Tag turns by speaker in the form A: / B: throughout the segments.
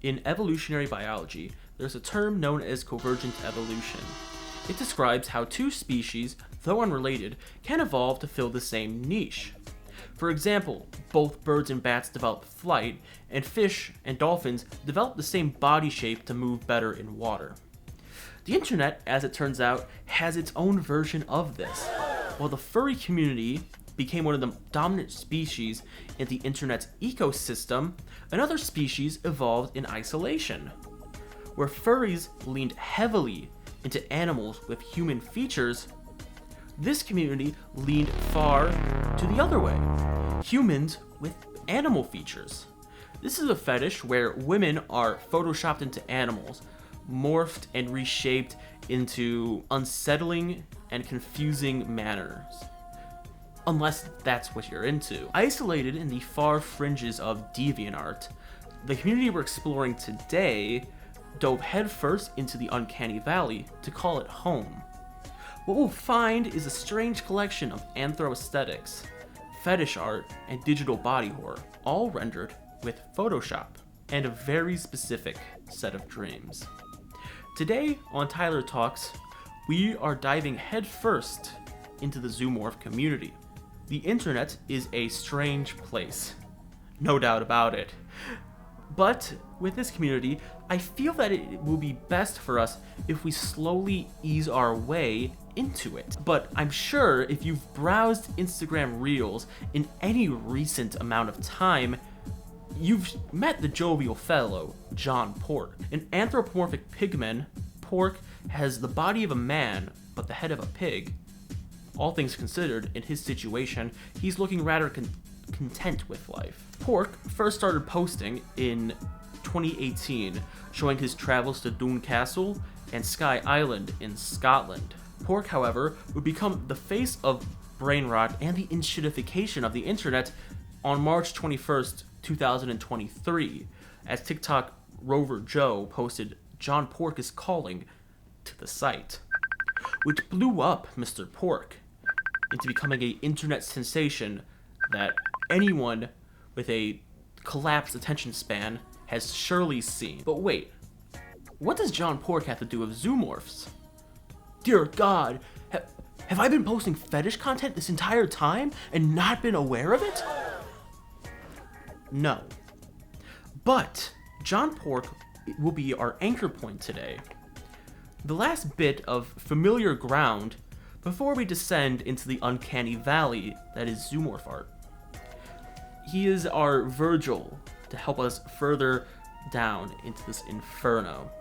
A: In evolutionary biology, there's a term known as convergent evolution. It describes how two species, though unrelated, can evolve to fill the same niche. For example, both birds and bats develop flight, and fish and dolphins develop the same body shape to move better in water. The internet, as it turns out, has its own version of this. While the furry community became one of the dominant species in the internet's ecosystem, another species evolved in isolation. Where furries leaned heavily into animals with human features, this community leaned far to the other way, humans with animal features. This is a fetish where women are photoshopped into animals, morphed and reshaped into unsettling and confusing manners. Unless that's what you're into. Isolated in the far fringes of DeviantArt, the community we're exploring today dove headfirst into the uncanny valley to call it home. What we'll find is a strange collection of anthro-aesthetics, fetish art, and digital body horror, all rendered with Photoshop, and a very specific set of dreams. Today on Tyler Talks, we are diving headfirst into the Zoomorph community. The internet is a strange place, no doubt about it. But with this community, I feel that it will be best for us if we slowly ease our way into it. But I'm sure if you've browsed Instagram Reels in any recent amount of time, you've met the jovial fellow, John Pork. An anthropomorphic pigman, Pork has the body of a man, but the head of a pig. All things considered, in his situation, he's looking rather content with life. Pork first started posting in 2018, showing his travels to Doune Castle and Sky Island in Scotland. Pork, however, would become the face of brain rot and the inshittification of the internet on March 21st, 2023, as TikTok Rover Joe posted, "John Pork is calling" to the site, which blew up Mr. Pork into becoming an internet sensation that anyone with a collapsed attention span has surely seen. But wait, what does John Pork have to do with Zoomorphs? Dear God, have I been posting fetish content this entire time and not been aware of it? No. But John Pork will be our anchor point today. The last bit of familiar ground before we descend into the uncanny valley that is Zoomorph art. He is our Virgil to help us further down into this inferno.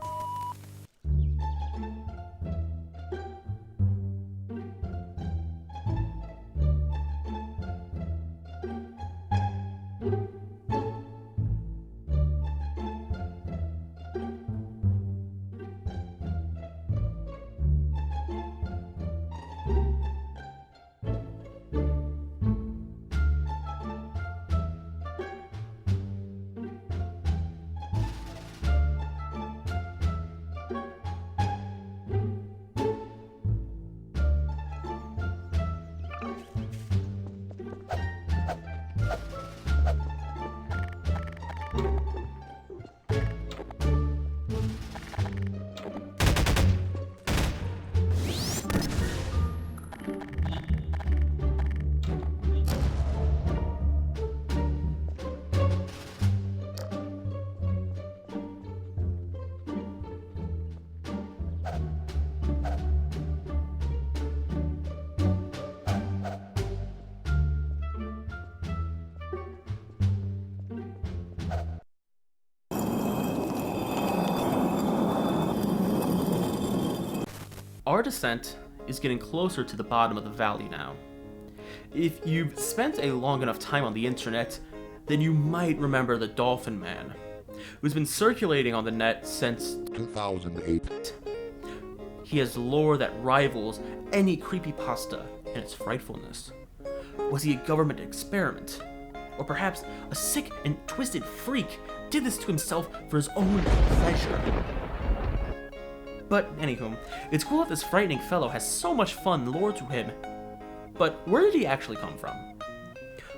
A: Our descent is getting closer to the bottom of the valley now. If you've spent a long enough time on the internet, then you might remember the Dolphin Man, who's been circulating on the net since
B: 2008.
A: He has lore that rivals any creepypasta in its frightfulness. Was he a government experiment? Or perhaps a sick and twisted freak did this to himself for his own pleasure? But anywho, it's cool that this frightening fellow has so much fun lore to him. But where did he actually come from?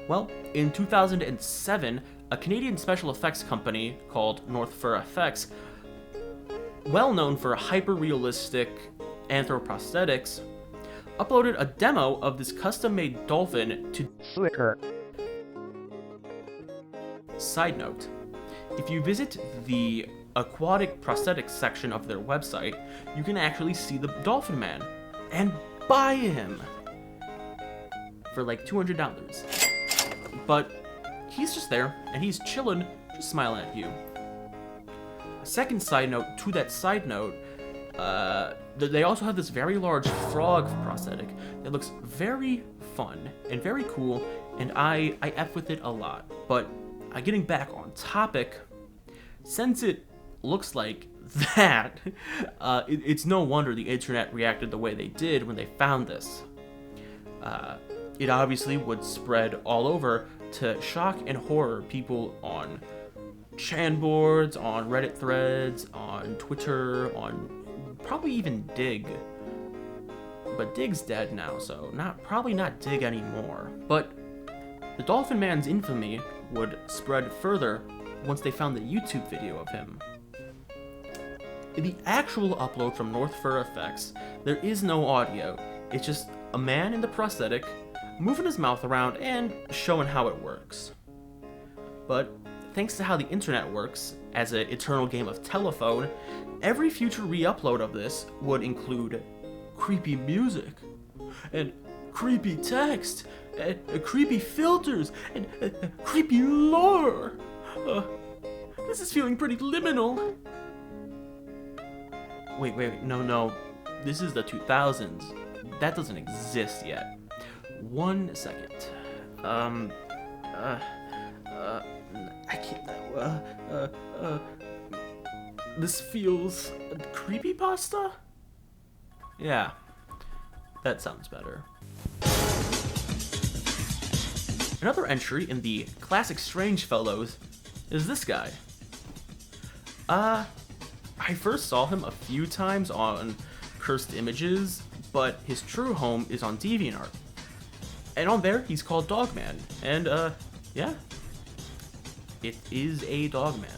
A: Well, in 2007, a Canadian special effects company called North Fur Effects, well known for hyper-realistic anthroprosthetics, uploaded a demo of this custom-made dolphin to Flickr. Side note, if you visit the aquatic prosthetics section of their website, you can actually see the Dolphin Man and buy him for like $200. But he's just there, and he's chillin', just smiling at you. A second side note to that side note, they also have this very large frog prosthetic that looks very fun and very cool, and I F with it a lot. But getting back on topic, since it looks like that, it's no wonder the internet reacted the way they did when they found this. It obviously would spread all over to shock and horror people on Chan boards, on Reddit threads, on Twitter, on probably even Dig. But Dig's dead now, so probably not Dig anymore. But the Dolphin Man's infamy would spread further once they found the YouTube video of him. In the actual upload from North Fur Effects, there is no audio. It's just a man in the prosthetic moving his mouth around and showing how it works. But thanks to how the internet works, as an eternal game of telephone, every future re-upload of this would include creepy music, and creepy text, and creepy filters, and creepy lore. This is feeling pretty liminal. Wait, no, this is the 2000s. That doesn't exist yet. 1 second. I can't. This feels creepypasta? Yeah, that sounds better. Another entry in the classic Strange Fellows is this guy. I first saw him a few times on Cursed Images, but his true home is on DeviantArt. And on there, he's called Dogman. And, yeah. It is a Dogman.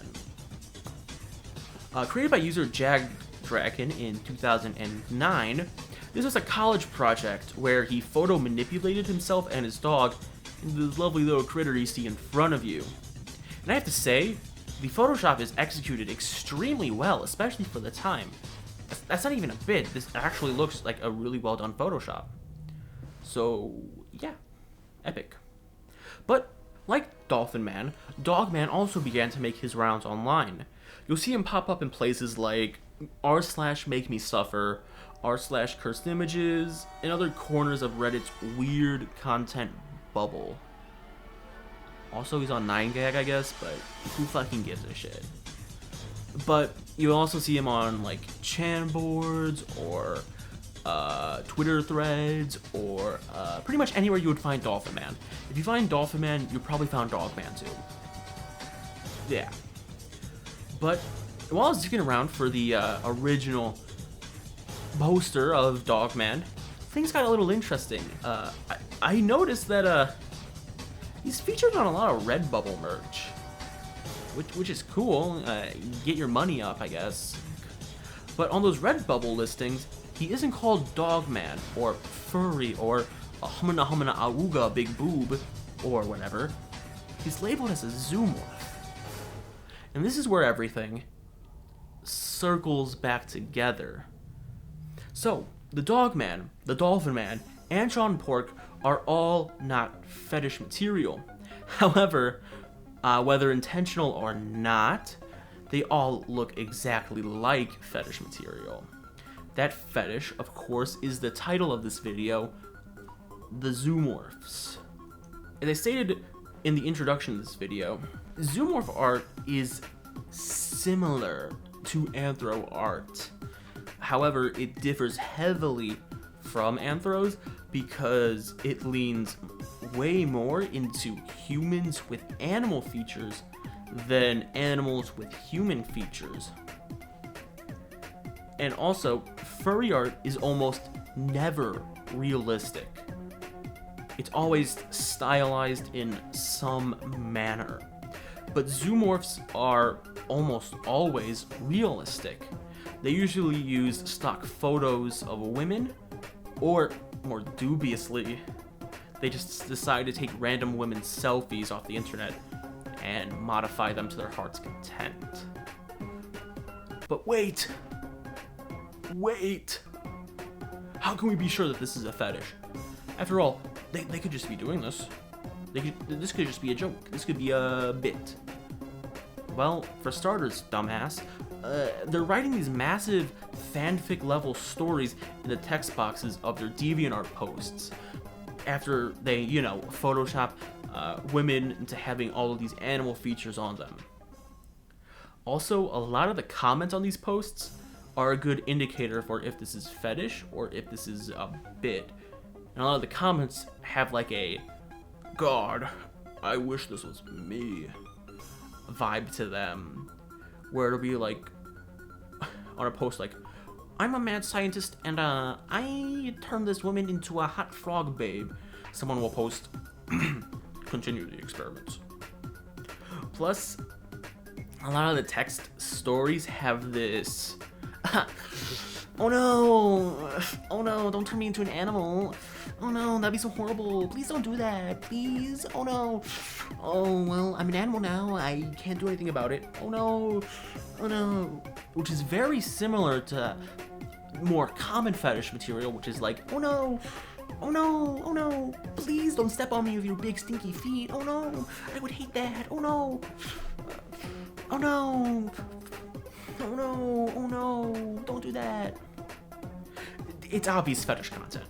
A: Created by user JagDraken in 2009, this was a college project where he photo-manipulated himself and his dog into this lovely little critter you see in front of you. And I have to say, the Photoshop is executed extremely well, especially for the time. That's not even a bit. This actually looks like a really well done Photoshop. So, yeah, epic. But, like Dolphin Man, Dogman also began to make his rounds online. You'll see him pop up in places like r/MakeMeSuffer, r/Cursed Images, and other corners of Reddit's weird content bubble. Also, he's on 9gag, I guess, but who fucking gives a shit? But you'll also see him on, like, Chan boards, or Twitter threads, or pretty much anywhere you would find Dolphin Man. If you find Dolphin Man, you probably found Dogman too. Yeah. But while I was looking around for the original poster of Dogman, things got a little interesting. I noticed that he's featured on a lot of Redbubble merch, which is cool. Get your money up, I guess. But on those Redbubble listings, he isn't called Dogman, or Furry, or a humana auga big boob, or whatever. He's labeled as a Zoomorph. And this is where everything circles back together. So, the Dogman, the Dolphin Man, and Sean Pork are all not fetish material. However, whether intentional or not, they all look exactly like fetish material. That fetish, of course, is the title of this video, the Zoomorphs. As I stated in the introduction to this video, Zoomorph art is similar to anthro art. However, it differs heavily from anthros because it leans way more into humans with animal features than animals with human features. And also, furry art is almost never realistic. It's always stylized in some manner. But zoomorphs are almost always realistic. They usually use stock photos of women, or more dubiously, they just decide to take random women's selfies off the internet and modify them to their heart's content. But wait! How can we be sure that this is a fetish? After all, they could just be doing this. This could just be a joke. This could be a bit. Well, for starters, dumbass, they're writing these massive fanfic level stories in the text boxes of their DeviantArt posts after they, Photoshop women into having all of these animal features on them. Also, a lot of the comments on these posts are a good indicator for if this is fetish or if this is a bit. And a lot of the comments have like a, "God, I wish this was me" vibe to them, where it'll be like, on a post like, "I'm a mad scientist and I turned this woman into a hot frog babe." Someone will post, "Continue the experiments." Plus, a lot of the text stories have this, oh no, don't turn me into an animal. Oh no, that'd be so horrible. Please don't do that, please. Oh no. Oh, well, I'm an animal now. I can't do anything about it. Oh no. Which is very similar to more common fetish material, which is like, oh no, please don't step on me with your big stinky feet. Oh no, I would hate that. Oh no, don't do that. It's obvious fetish content.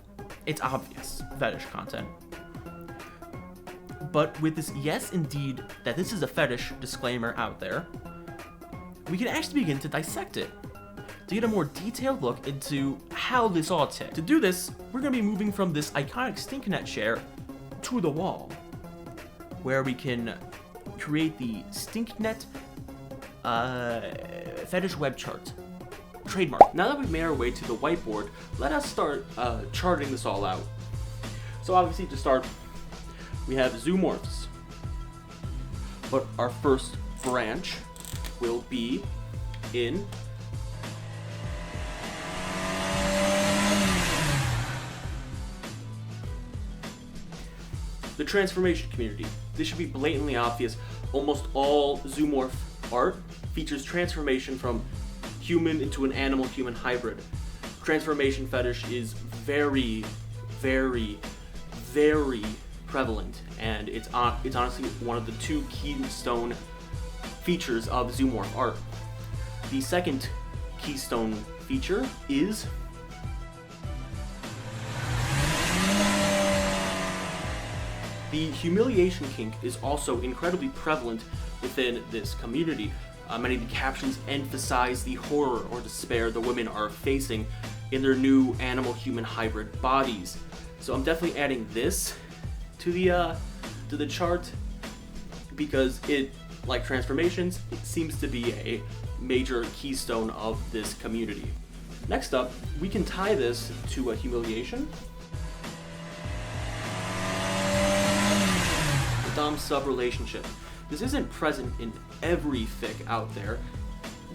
A: But with this "yes, indeed, that this is a fetish" disclaimer out there, we can actually begin to dissect it, to get a more detailed look into how this all ticked. To do this, we're going to be moving from this iconic Stinknet share to the wall, where we can create the Stinknet fetish web chart. Trademark. Now that we've made our way to the whiteboard, let us start charting this all out. So obviously, to start, we have Zoomorphs, but our first branch will be in the transformation community. This should be blatantly obvious. Almost all Zoomorph art features transformation from human into an animal-human hybrid. Transformation fetish is very, very, very prevalent, and it's honestly one of the two keystone features of Zoomorph art. The second keystone feature is the humiliation kink. Is also incredibly prevalent within this community. Many of the captions emphasize the horror or despair the women are facing in their new animal-human hybrid bodies. So I'm definitely adding this to the chart because it, like transformations, it seems to be a major keystone of this community. Next up, we can tie this to a humiliation. The dom-sub relationship. This isn't present in every fic out there,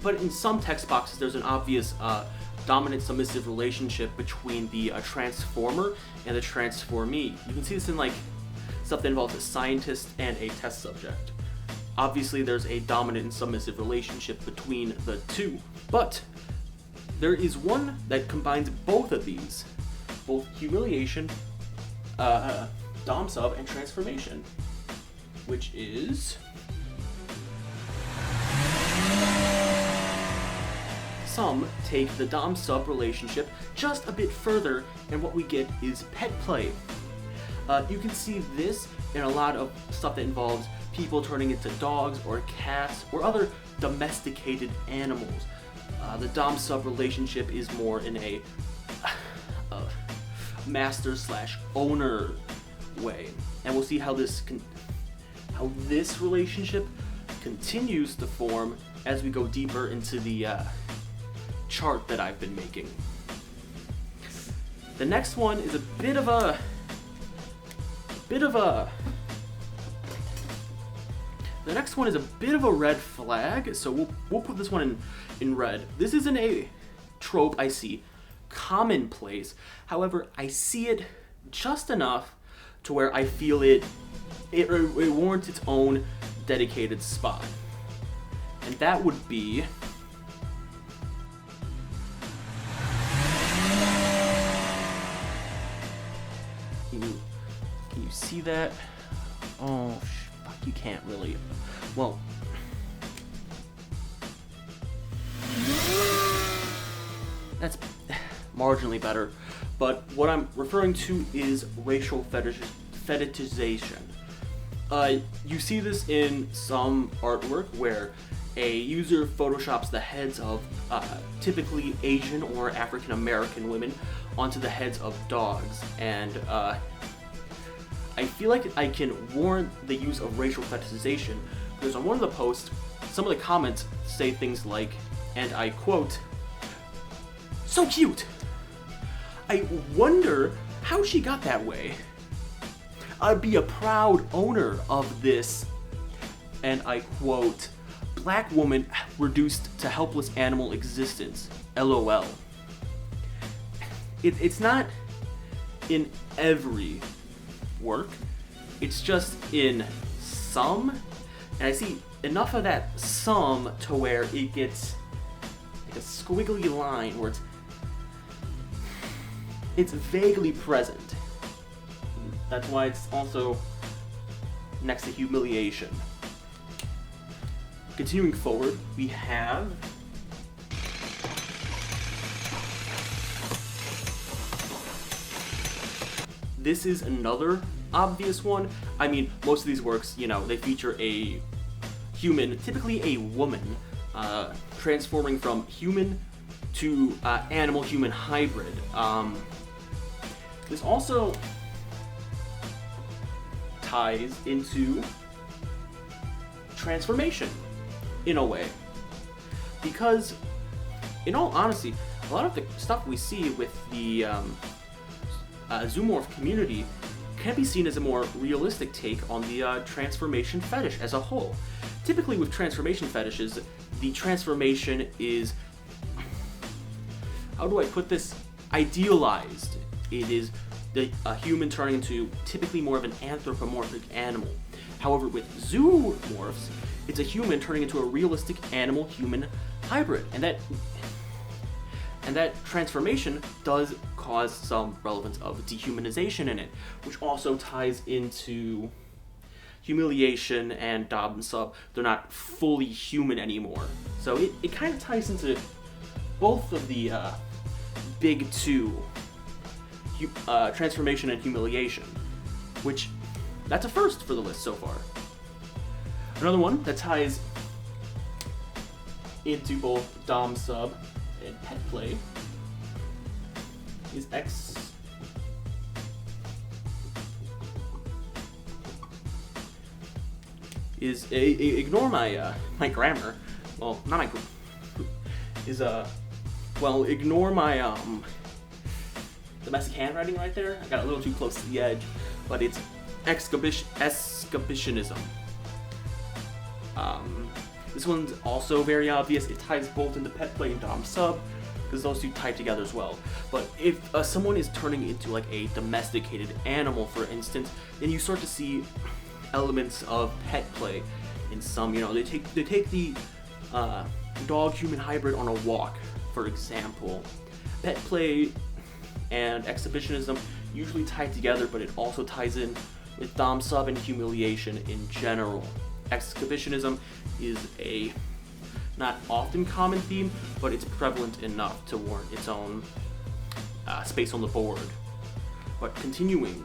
A: but in some text boxes there's an obvious dominant submissive relationship between the transformer and the transformee. You can see this in like stuff that involves a scientist and a test subject. Obviously there's a dominant and submissive relationship between the two, but there is one that combines both of these, both humiliation, dom-sub, and transformation, which is some take the dom-sub relationship just a bit further, and what we get is pet play. You can see this in a lot of stuff that involves people turning into dogs or cats or other domesticated animals. The dom-sub relationship is more in a master/owner way, and we'll see how this relationship continues to form as we go deeper into the chart that I've been making. The next one is a bit of a The next one is a bit of a red flag, so we'll put this one in red. This isn't a trope I see commonplace. However, I see it just enough to where I feel it warrants its own dedicated spot. And that would be Can you see that? Oh, fuck, you can't really. Well, that's marginally better, but what I'm referring to is racial fetishization. You see this in some artwork where a user photoshops the heads of typically Asian or African American women onto the heads of dogs, and I feel like I can warrant the use of racial fetishization because on one of the posts, some of the comments say things like, and I quote, "So cute! I wonder how she got that way. I'd be a proud owner of this," and I quote, "Black woman reduced to helpless animal existence, LOL." It's not in every work, it's just in some, and I see enough of that some to where it gets like a squiggly line where it's vaguely present. That's why it's also next to humiliation. Continuing forward, we have this is another obvious one. I mean, most of these works, you know, they feature a human, typically a woman, transforming from human to animal-human hybrid. This also ties into transformation in a way, because in all honesty, a lot of the stuff we see with the Zoomorph community can be seen as a more realistic take on the transformation fetish as a whole. Typically with transformation fetishes, the transformation is, how do I put this, idealized. It is a human turning into typically more of an anthropomorphic animal. However, with zoomorphs, it's a human turning into a realistic animal-human hybrid, and that transformation does cause some relevance of dehumanization in it, which also ties into humiliation and dom and sub. They're not fully human anymore. So it kind of ties into both of the big two, transformation and humiliation, which that's a first for the list so far. Another one that ties into both dom sub and pet play is ignore my grammar. Well, not my ignore my domestic handwriting right there. I got a little too close to the edge, but it's exhibitionism. This one's also very obvious. It ties both into pet play and dom sub, because those two tie together as well. But if someone is turning into like a domesticated animal, for instance, then you start to see elements of pet play in some. You know, they take the dog-human hybrid on a walk, for example. Pet play and exhibitionism usually tie together, but it also ties in with dom sub and humiliation in general. Exhibitionism is a not often common theme, but it's prevalent enough to warrant its own space on the board. But continuing,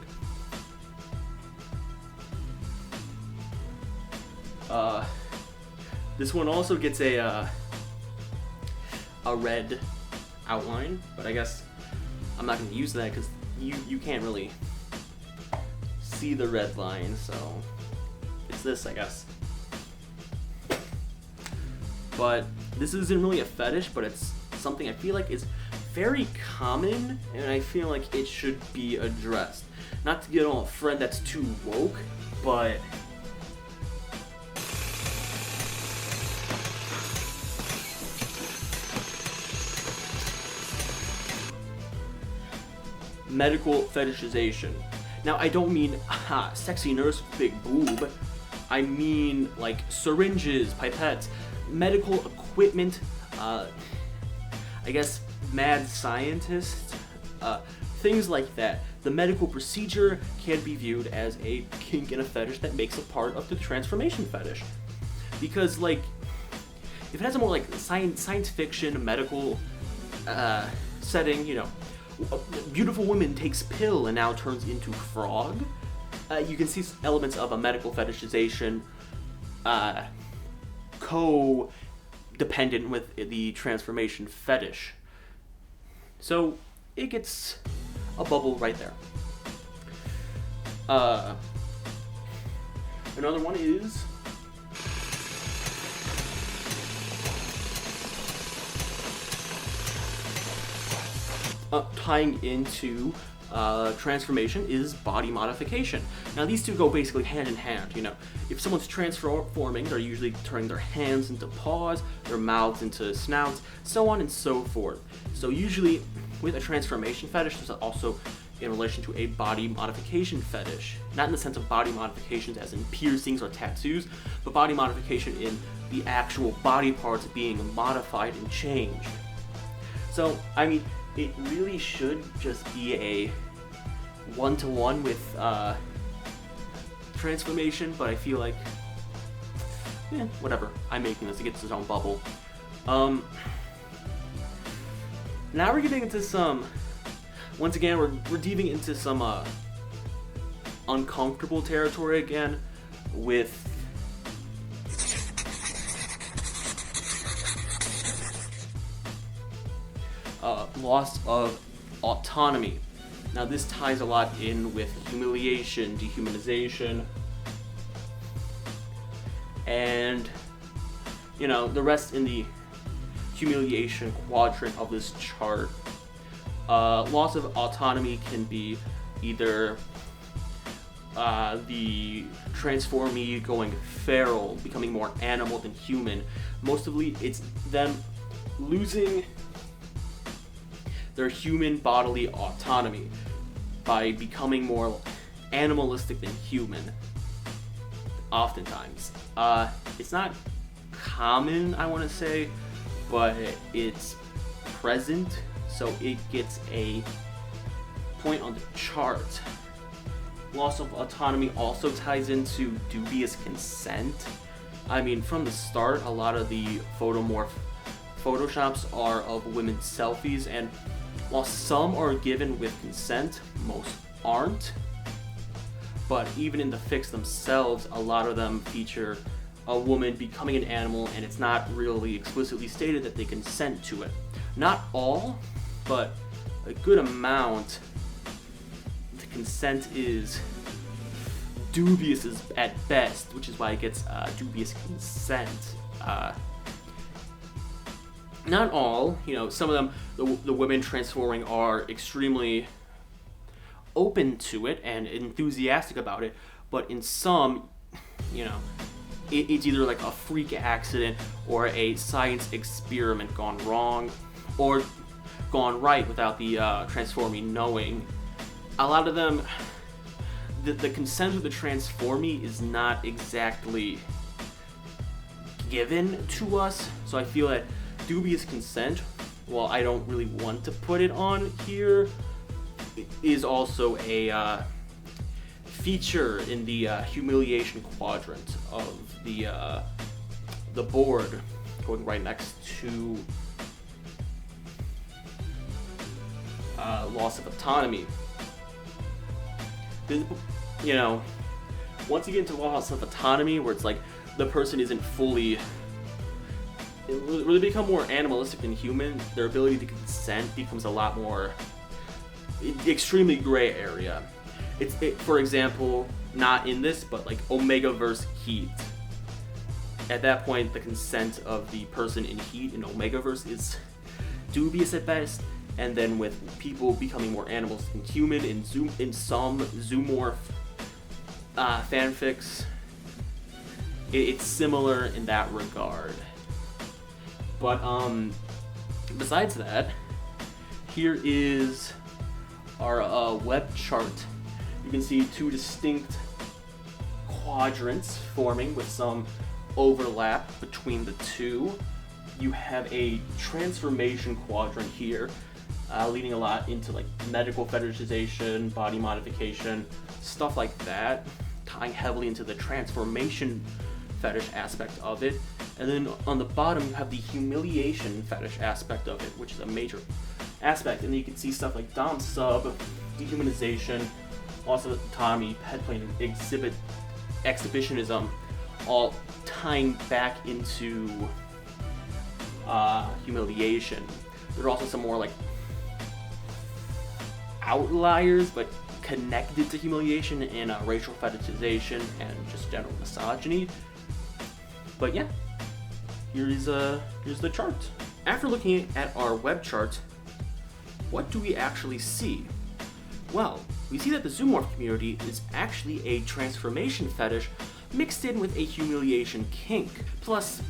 A: this one also gets a red outline, but I guess I'm not going to use that because you can't really see the red line, so it's this, I guess. But this isn't really a fetish, but it's something I feel like is very common, and I feel like it should be addressed. Not to get on a friend that's too woke, but medical fetishization. Now, I don't mean sexy nurse with big boob. I mean like syringes, pipettes, medical equipment, I guess mad scientists, things like that. The medical procedure can be viewed as a kink and a fetish that makes a part of the transformation fetish. Because, like, if it has a more like science fiction, medical setting, you know, a beautiful woman takes pill and now turns into frog, you can see elements of a medical fetishization co-dependent with the transformation fetish. So it gets a bubble right there. Another one is tying into transformation is body modification. Now these two go basically hand in hand, you know. If someone's transforming, they're usually turning their hands into paws, their mouths into snouts, so on and so forth. So usually with a transformation fetish, there's also in relation to a body modification fetish. Not in the sense of body modifications as in piercings or tattoos, but body modification in the actual body parts being modified and changed. So, I mean, it really should just be a one-to-one with transformation, but I feel like, whatever. I'm making this, it gets its own bubble. Now we're getting into some, once again, we're diving into some uncomfortable territory again with loss of autonomy. Now this ties a lot in with humiliation, dehumanization, and, you know, the rest in the humiliation quadrant of this chart. Loss of autonomy can be either the transformee going feral, becoming more animal than human. Mostly it's them losing their human bodily autonomy by becoming more animalistic than human. Oftentimes. It's not common, I want to say, but it's present, so it gets a point on the chart. Loss of autonomy also ties into dubious consent. I mean, from the start, a lot of the photoshops are of women's selfies, and while some are given with consent, most aren't. But even in the fics themselves, a lot of them feature a woman becoming an animal, and it's not really explicitly stated that they consent to it. Not all, but a good amount. The consent is dubious at best, which is why it gets dubious consent. Not all, you know, some of them, the women transforming are extremely open to it and enthusiastic about it, but in some, you know, it's either like a freak accident or a science experiment gone wrong or gone right without the transformee knowing. A lot of them, the consent of the transformee is not exactly given to us, so I feel that dubious consent, while I don't really want to put it on here, is also a feature in the humiliation quadrant of the board, going right next to loss of autonomy. You know, once you get into loss of autonomy, where it's like the person isn't fully, it really become more animalistic than human, their ability to consent becomes a lot more extremely gray area. For example, not in this, but like Omega-verse Heat. At that point, the consent of the person in Heat in Omega-verse is dubious at best, and then with people becoming more animals than human in some Zoomorph fanfics, it's similar in that regard. But besides that, here is our web chart, you can see two distinct quadrants forming with some overlap between the two. You have a transformation quadrant here, leading a lot into like medical fetishization, body modification, stuff like that, tying heavily into the transformation fetish aspect of it. And then on the bottom you have the humiliation fetish aspect of it, which is a major aspect. And then you can see stuff like dom sub, dehumanization, also autonomy, pet play, exhibit, exhibitionism, all tying back into humiliation. There are also some more like outliers, but connected to humiliation in racial fetishization and just general misogyny. But yeah, here's the chart. After looking at our web chart, what do we actually see? Well, we see that the zoomorph community is actually a transformation fetish mixed in with a humiliation kink, plus,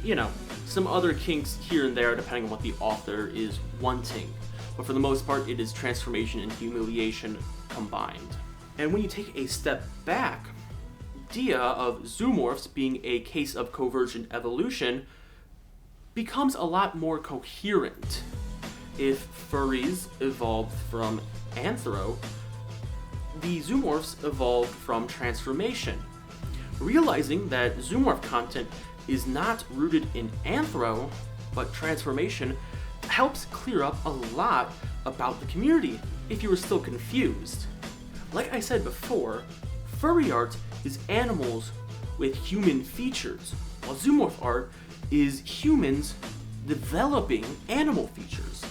A: some other kinks here and there depending on what the author is wanting. But for the most part, it is transformation and humiliation combined. And when you take a step back, the idea of zoomorphs being a case of convergent evolution becomes a lot more coherent. If furries evolved from anthro, the zoomorphs evolved from transformation. Realizing that zoomorph content is not rooted in anthro, but transformation, helps clear up a lot about the community if you were still confused. Like I said before, furry art is animals with human features, while zoomorph art is humans developing animal features.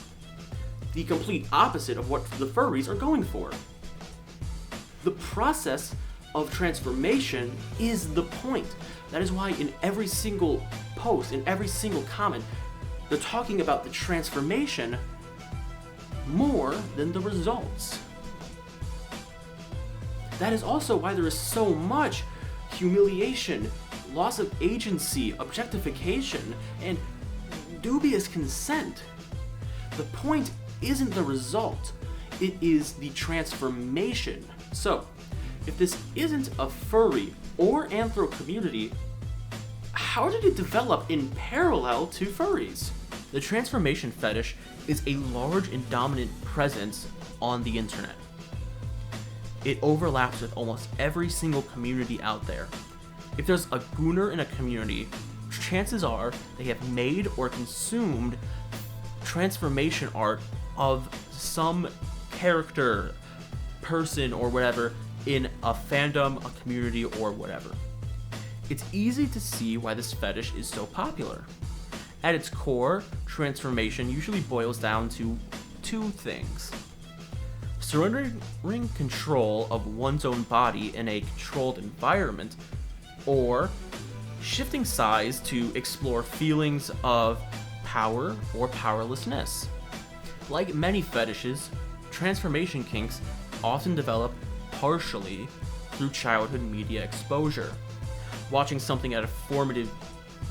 A: The complete opposite of what the furries are going for. The process of transformation is the point. That is why in every single post, in every single comment, they're talking about the transformation more than the results. That is also why there is so much humiliation, loss of agency, objectification, and dubious consent. The point isn't the result, it is the transformation. So, if this isn't a furry or anthro community, how did it develop in parallel to furries? The transformation fetish is a large and dominant presence on the internet. It overlaps with almost every single community out there. If there's a gooner in a community, chances are they have made or consumed transformation art of some character, person, or whatever in a fandom, a community, or whatever. It's easy to see why this fetish is so popular. At its core, transformation usually boils down to two things: surrendering control of one's own body in a controlled environment, or shifting sides to explore feelings of power or powerlessness. Like many fetishes, transformation kinks often develop partially through childhood media exposure. Watching something at a formative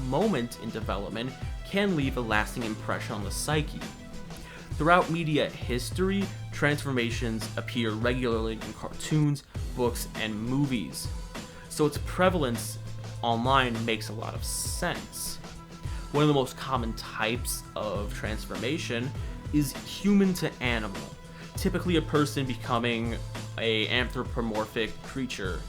A: moment in development can leave a lasting impression on the psyche. Throughout media history, transformations appear regularly in cartoons, books, and movies, so its prevalence online makes a lot of sense. One of the most common types of transformation is human to animal, typically a person becoming an anthropomorphic creature.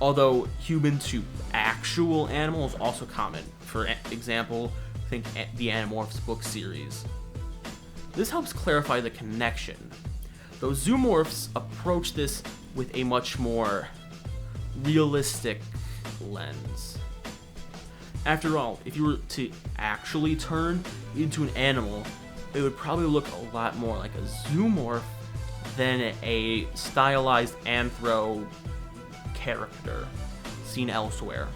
A: Although human to actual animal is also common. For example, think the Animorphs book series. This helps clarify the connection, though Zoomorphs approach this with a much more realistic lens. After all, if you were to actually turn into an animal, it would probably look a lot more like a zoomorph than a stylized anthro character seen elsewhere.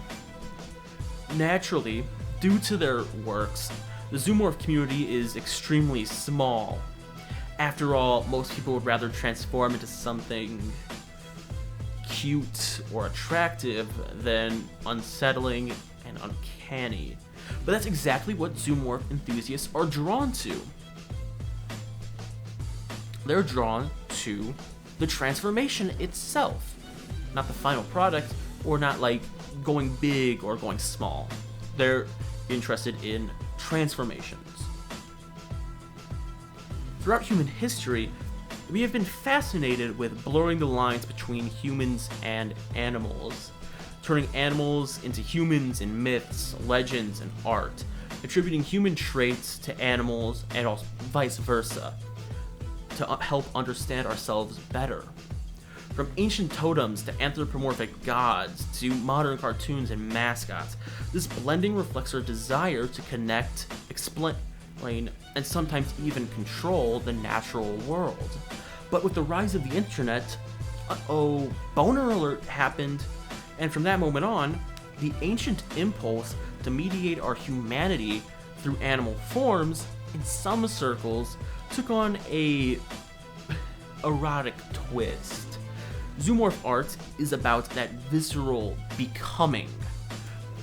A: Naturally, due to their works, the zoomorph community is extremely small. After all, most people would rather transform into something cute or attractive than unsettling and uncanny. But that's exactly what zoomorph enthusiasts are drawn to. They're drawn to the transformation itself, not the final product, or not like going big or going small. They're interested in transformations. Throughout human history, we have been fascinated with blurring the lines between humans and animals, turning animals into humans in myths, legends, and art, attributing human traits to animals and also vice versa, to help understand ourselves better. From ancient totems to anthropomorphic gods to modern cartoons and mascots, this blending reflects our desire to connect, explain, and sometimes even control the natural world. But with the rise of the internet, boner alert happened, and from that moment on, the ancient impulse to mediate our humanity through animal forms, in some circles, took on a erotic twist. Zoomorph art is about that visceral becoming,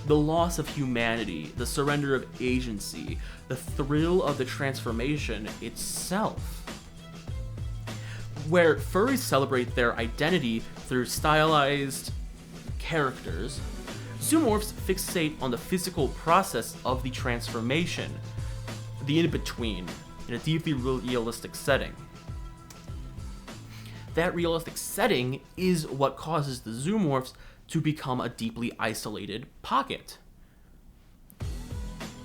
A: the loss of humanity, the surrender of agency, the thrill of the transformation itself. Where furries celebrate their identity through stylized characters, Zoomorphs fixate on the physical process of the transformation, the in-between, in a deeply realistic setting. That realistic setting is what causes the Zoomorphs to become a deeply isolated pocket.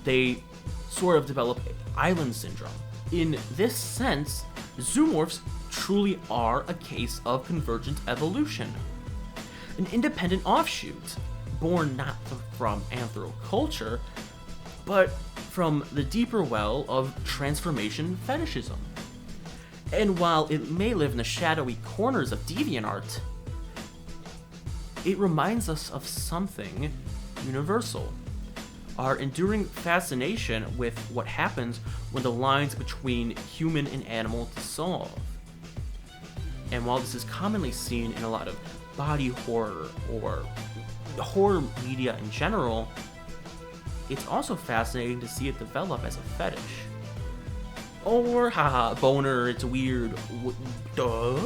A: They sort of develop island syndrome. In this sense, Zoomorphs truly are a case of convergent evolution. An independent offshoot, born not from anthroculture, but from the deeper well of transformation fetishism. And while it may live in the shadowy corners of DeviantArt, it reminds us of something universal. Our enduring fascination with what happens when the lines between human and animal dissolve. And while this is commonly seen in a lot of body horror or horror media in general, it's also fascinating to see it develop as a fetish. Or, haha, boner, it's weird, duh?